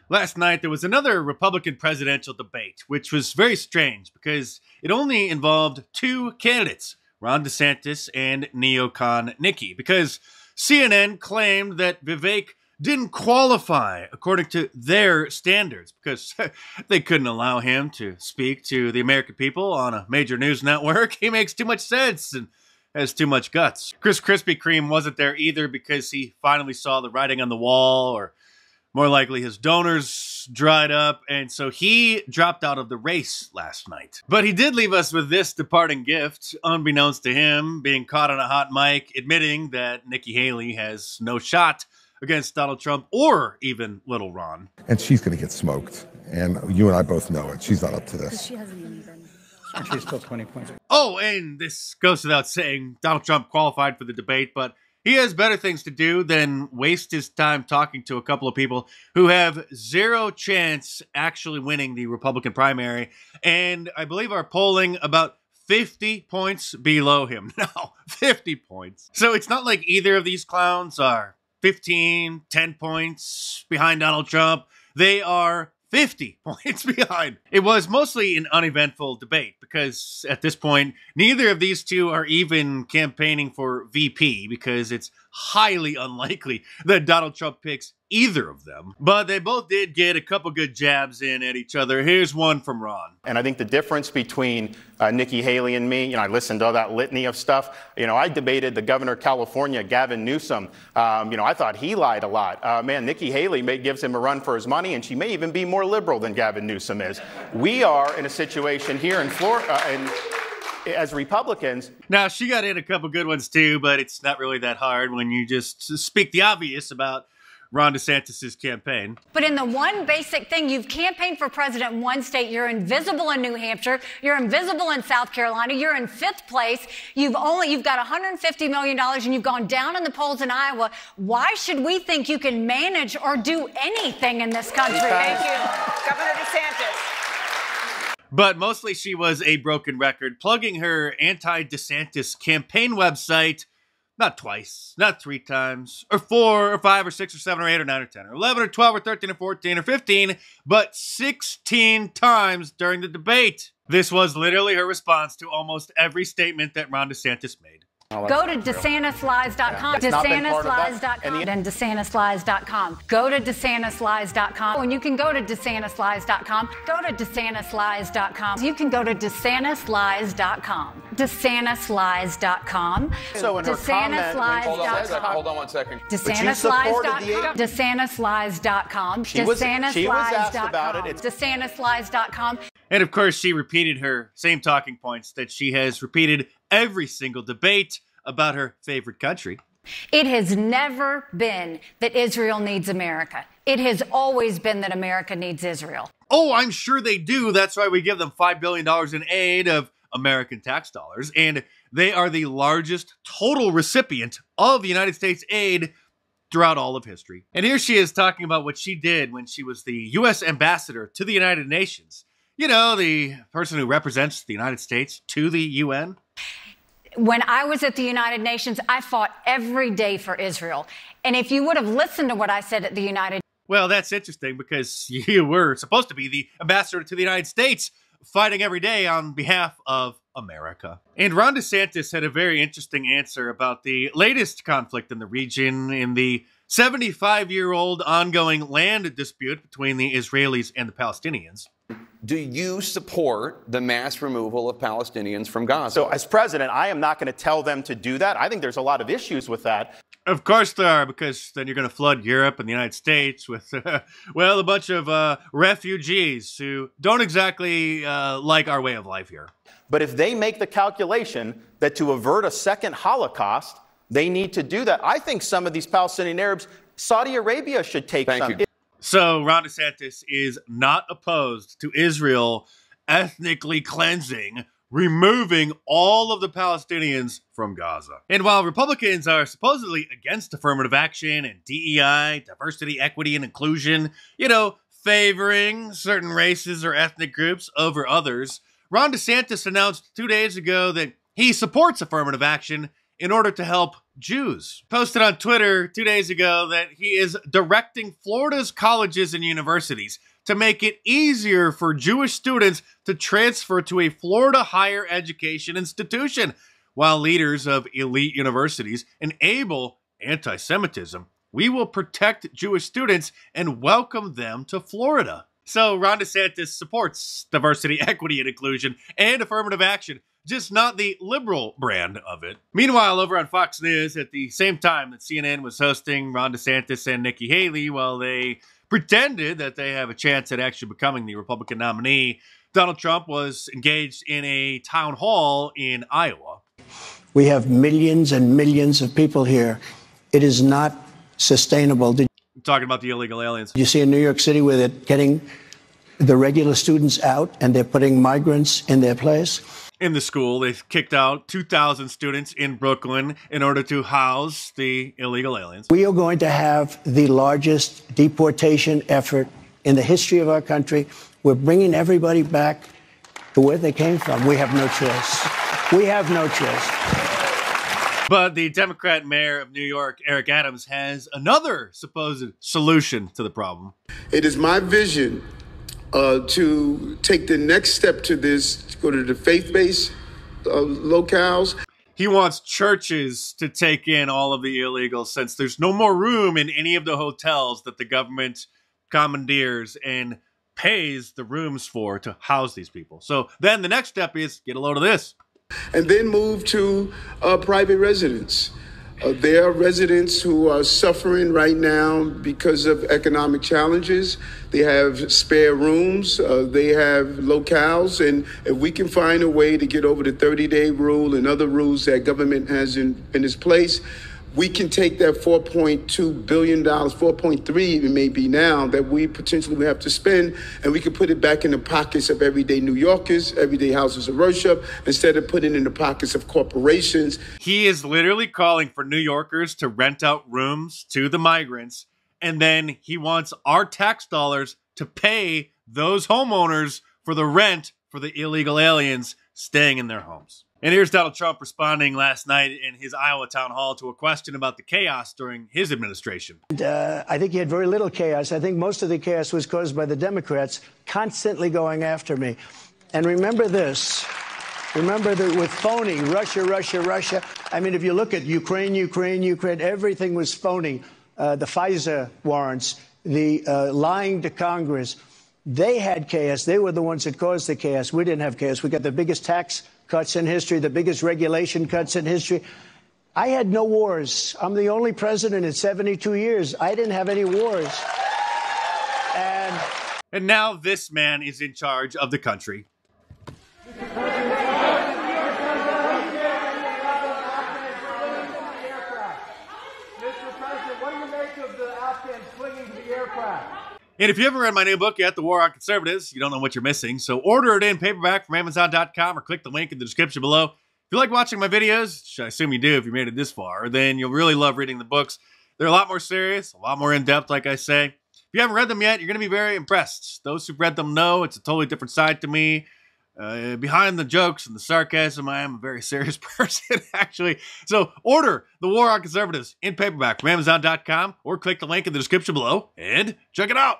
Last night, there was another Republican presidential debate, which was very strange because it only involved two candidates, Ron DeSantis and neocon Nikki, because CNN claimed that Vivek didn't qualify according to their standards because they couldn't allow him to speak to the American people on a major news network. He makes too much sense and has too much guts. Krispy Kreme wasn't there either because he finally saw the writing on the wall, or more likely his donors dried up, and so he dropped out of the race last night. But he did leave us with this departing gift, unbeknownst to him, being caught on a hot mic, admitting that Nikki Haley has no shot against Donald Trump or even little Ron. And she's going to get smoked, and you and I both know it. She's not up to this. She hasn't even been. She's still 20 points. Oh, and this goes without saying, Donald Trump qualified for the debate, but he has better things to do than waste his time talking to a couple of people who have zero chance actually winning the Republican primary, and I believe are polling about 50 points below him. No, 50 points. So it's not like either of these clowns are 15, 10 points behind Donald Trump. They are 50 points behind. It was mostly an uneventful debate because at this point, neither of these two are even campaigning for VP because it's highly unlikely that Donald Trump picks either of them. But they both did get a couple good jabs in at each other. Here's one from Ron. And I think the difference between Nikki Haley and me, I listened to all that litany of stuff. I debated the governor of California, Gavin Newsom. I thought he lied a lot. Man, Nikki Haley gives him a run for his money, and she may even be more liberal than Gavin Newsom is. We are in a situation here in Florida, as Republicans. Now, she got in a couple good ones too, but it's not really that hard when you just speak the obvious about Ron DeSantis' campaign. But in the one basic thing, you've campaigned for president in one state, you're invisible in New Hampshire, you're invisible in South Carolina, you're in 5th place, you've got $150 million and you've gone down in the polls in Iowa. Why should we think you can manage or do anything in this country? Thank you, Governor DeSantis. But mostly she was a broken record, plugging her anti-DeSantis campaign website not twice, not 3 times, or 4, or 5, or 6, or 7, or 8, or 9, or 10, or 11, or 12, or 13, or 14, or 15, but 16 times during the debate. This was literally her response to almost every statement that Ron DeSantis made. Go to DeSantisLies.com, DeSantisLies.com, and DeSantisLies.com. Go to DeSantisLies.com. And you can go to DeSantisLies.com. Go to DeSantisLies.com. You can go to DeSantisLies.com. DeSantisLies.com. So in her comment, hold on one second. DeSantisLies.com. DeSantisLies.com. She was asked about it. DeSantisLies.com. And of course, she repeated her same talking points that she has repeated every single debate about her favorite country. It has never been that Israel needs America. It has always been that America needs Israel. Oh, I'm sure they do. That's why we give them $5 billion in aid of American tax dollars. And they are the largest total recipient of United States aid throughout all of history. And here she is talking about what she did when she was the U.S. ambassador to the United Nations. You know, the person who represents the United States to the UN. When I was at the United Nations, I fought every day for Israel. And if you would have listened to what I said at the United... Well, that's interesting because you were supposed to be the ambassador to the United States fighting every day on behalf of America. And Ron DeSantis had a very interesting answer about the latest conflict in the region, in the 75-year-old ongoing land dispute between the Israelis and the Palestinians. Do you support the mass removal of Palestinians from Gaza? So as president, I am not going to tell them to do that. I think there's a lot of issues with that. Of course there are, because then you're going to flood Europe and the United States with, well, a bunch of refugees who don't exactly like our way of life here. But if they make the calculation that to avert a second Holocaust, they need to do that, I think some of these Palestinian Arabs, Saudi Arabia should take some. Thank you. So Ron DeSantis is not opposed to Israel ethnically cleansing, removing all of the Palestinians from Gaza. And while Republicans are supposedly against affirmative action and DEI, diversity, equity, and inclusion, you know, favoring certain races or ethnic groups over others, Ron DeSantis announced 2 days ago that he supports affirmative action in order to help Jews. Posted on Twitter 2 days ago that he is directing Florida's colleges and universities to make it easier for Jewish students to transfer to a Florida higher education institution, while leaders of elite universities enable anti-Semitism. We will protect Jewish students and welcome them to Florida. So Ron DeSantis supports diversity, equity, and inclusion and affirmative action, just not the liberal brand of it. Meanwhile, over on Fox News, at the same time that CNN was hosting Ron DeSantis and Nikki Haley while they pretended that they have a chance at actually becoming the Republican nominee, Donald Trump was engaged in a town hall in Iowa. We have millions and millions of people here. It is not sustainable. Talking about the illegal aliens. You see in New York City where they're getting the regular students out and they're putting migrants in their place? In the school, they've kicked out 2,000 students in Brooklyn in order to house the illegal aliens. We are going to have the largest deportation effort in the history of our country. We're bringing everybody back to where they came from. We have no choice. We have no choice. But the Democrat mayor of New York, Eric Adams, has another supposed solution to the problem. It is my vision to take the next step to this, to go to the faith-based locales. He wants churches to take in all of the illegals since there's no more room in any of the hotels that the government commandeers and pays the rooms for to house these people. So then the next step is get a load of this. And then move to private residence. There are residents who are suffering right now because of economic challenges. They have spare rooms, they have locales, and if we can find a way to get over the 30-day rule and other rules that government has in its place, we can take that $4.2 billion, 4.3 even maybe now, that we potentially will have to spend, and we can put it back in the pockets of everyday New Yorkers, everyday houses of worship, instead of putting it in the pockets of corporations. He is literally calling for New Yorkers to rent out rooms to the migrants, and then he wants our tax dollars to pay those homeowners for the rent for the illegal aliens staying in their homes. And here's Donald Trump responding last night in his Iowa town hall to a question about the chaos during his administration. I think he had very little chaos. I think most of the chaos was caused by the Democrats constantly going after me. And remember this. Remember that with phony, Russia, Russia, Russia. I mean, if you look at Ukraine, Ukraine, Ukraine, everything was phony. The FISA warrants, the lying to Congress. They had chaos. They were the ones that caused the chaos. We didn't have chaos. We got the biggest tax cuts in history, the biggest regulation cuts in history. I had no wars. I'm the only president in 72 years. I didn't have any wars. And now this man is in charge of the country. Mr. President, what do you make of the Afghans swinging to the aircraft? And if you haven't read my new book yet, The War on Conservatives, you don't know what you're missing. So order it in paperback from Amazon.com or click the link in the description below. If you like watching my videos, which I assume you do if you made it this far, then you'll really love reading the books. They're a lot more serious, a lot more in-depth, like I say. If you haven't read them yet, you're going to be very impressed. Those who've read them know it's a totally different side to me. Behind the jokes and the sarcasm, I am a very serious person, actually. So order The War on Conservatives in paperback from Amazon.com or click the link in the description below and check it out.